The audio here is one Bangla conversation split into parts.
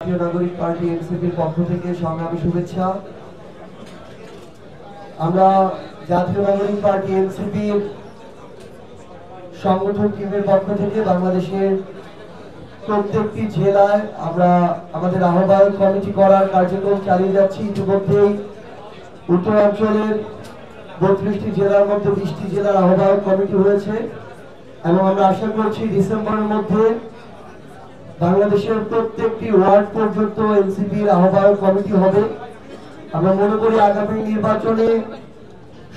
জাতীয় নাগরিক পার্টি এনসিপির পক্ষ থেকে সংগ্রামী শুভেচ্ছা। আমরা জাতীয় নাগরিক পার্টি এনসিপির সংগঠন টিমের পক্ষ থেকে বাংলাদেশের প্রত্যেকটি জেলায় আমরা আমাদের আহ্বায়ক কমিটি করার কার্যক্রম চালিয়ে যাচ্ছি। ইতিমধ্যেই উত্তরাঞ্চলের 32টি জেলার মধ্যে 20টি জেলার আহ্বায়ক কমিটি হয়েছে এবং আমরা আশা করছি ডিসেম্বরের মধ্যে বাংলাদেশের প্রত্যেকটি ওয়ার্ড পর্যন্ত এনসিপির আহ্বায়ক কমিটি হবে। আমরা মনে করি আগামী নির্বাচনে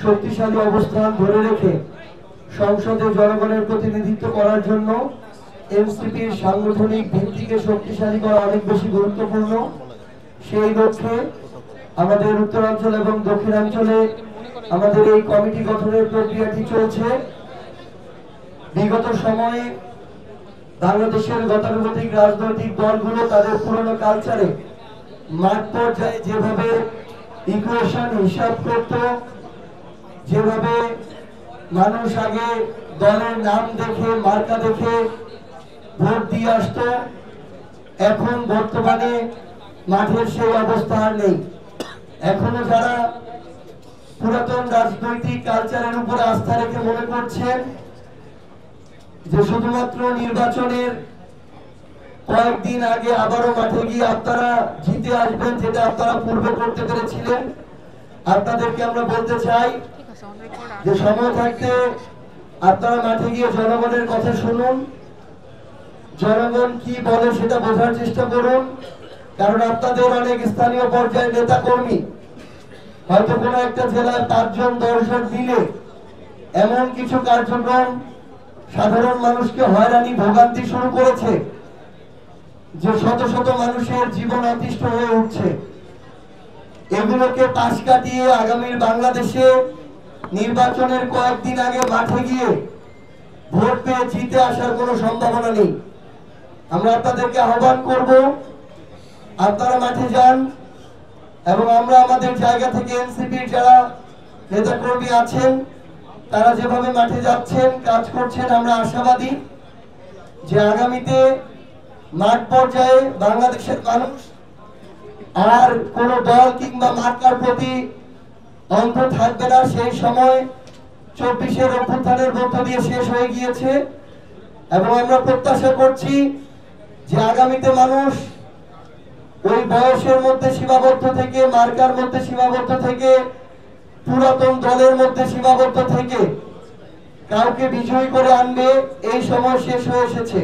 শক্তিশালী অবস্থান ধরে রেখে সংসদে জনগণের প্রতিনিধিত্ব করার জন্য এনসিপির সাংগঠনিক ভিত্তিকে শক্তিশালী করা অনেক বেশি গুরুত্বপূর্ণ। সেই লক্ষ্যে আমাদের উত্তরাঞ্চল এবং দক্ষিণাঞ্চলে আমাদের এই কমিটি গঠনের প্রক্রিয়াটি চলছে। বিগত সময়ে বাংলাদেশের গতানুগতিক রাজনৈতিক দলগুলো তাদের পুরনো কালচারে মাঠ পর্যায়ে যেভাবে ইকুয়েশন হিসাব করত, যেভাবে মানুষ আগে দলের নাম দেখে মার্কা দেখে ভোট দিয়ে আসতো, এখন বর্তমানে মাঠের সেই অবস্থা আর নেই। এখনো যারা পুরাতন রাজনৈতিক কালচারের উপরে আস্থা রেখে মনে করছেন যে শুধুমাত্র নির্বাচনের কয়েকদিন আগে আবারও মাঠে গিয়ে আপনারা জিতে আসবেন, যেটা আপনারা পূর্বে করতে পেরেছিলেন, আপনাদেরকে আমরা বলতে চাই যে সময় থাকতে আপনারা মাঠে গিয়ে জনগণের কথা শুনুন, জনগণ কি বলে সেটা বোঝার চেষ্টা করুন। কারণ আপনাদের অনেক স্থানীয় পর্যায়ে নেতা কর্মী হয়তো কোনো একটা জেলায় 5 জন 10 জন মিলে এমন কিছু কার্যক্রম সাধারণ মানুষকে হয়রানি ভোগান্তি শুরু করেছে যে শত শত মানুষের জীবন অতিষ্ঠ হয়ে উঠছে। এগুলোকে পাশ কাটিয়ে আগামীর বাংলাদেশে নির্বাচনের কয়েকদিন আগে মাঠে গিয়ে ভোট পেয়ে জিতে আসার কোনো সম্ভাবনা নেই। আমরা আপনাদেরকে আহ্বান করব, আপনারা মাঠে যান এবং আমরা আমাদের জায়গা থেকে এনসিপির যারা নেতাকর্মী আছেন তারা যেভাবে মাঠে যাচ্ছেন কাজ করছেন, আমরা আশাবাদী যে আগামীতে মাঠ পর্যায়ে বাংলাদেশের মানুষ আর কোন দল কিংবা মার্কার প্রতি অন্ধ থাকবে না। সেই সময় 24-এর অভ্যুত্থানের মধ্য দিয়ে শেষ হয়ে গিয়েছে এবং আমরা প্রত্যাশা করছি যে আগামীতে মানুষ ওই বয়সের মধ্যে সীমাবদ্ধ থেকে, মার্কার মধ্যে সীমাবদ্ধ থেকে, পুরাতন দলের মধ্যে সীমাবদ্ধ থেকে কাউকে বিজয়ী করে আনবে। এই সময় শেষ হয়ে এসেছে।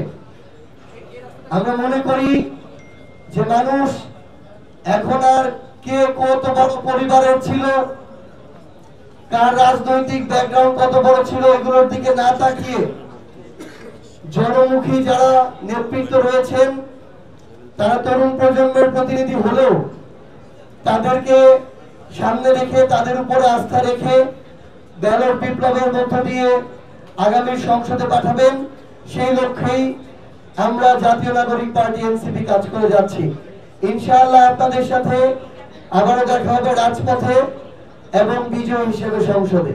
আমরা মনে করি যে মানুষ এখন আর কে কত বড় পরিবারের ছিল, কার রাজনৈতিক ব্যাকগ্রাউন্ড কত বড় ছিল, এগুলোর দিকে না তাকিয়ে জনমুখী যারা নেতৃত্ব রয়েছেন তারা তরুণ প্রজন্মের প্রতিনিধি হলেও তাদেরকে সামনে রেখে, তাদের উপরে আস্থা রেখে ব্যালট বিপ্লবের মধ্য দিয়ে আগামী সংসদে পাঠাবেন। সেই লক্ষ্যেই আমরা জাতীয় নাগরিক পার্টি এনসিপি কাজ করে যাচ্ছি। ইনশাআল্লাহ আপনাদের সাথে আবারও দেখা হবে রাজপথে এবং বিজয় হিসেবে সংসদে।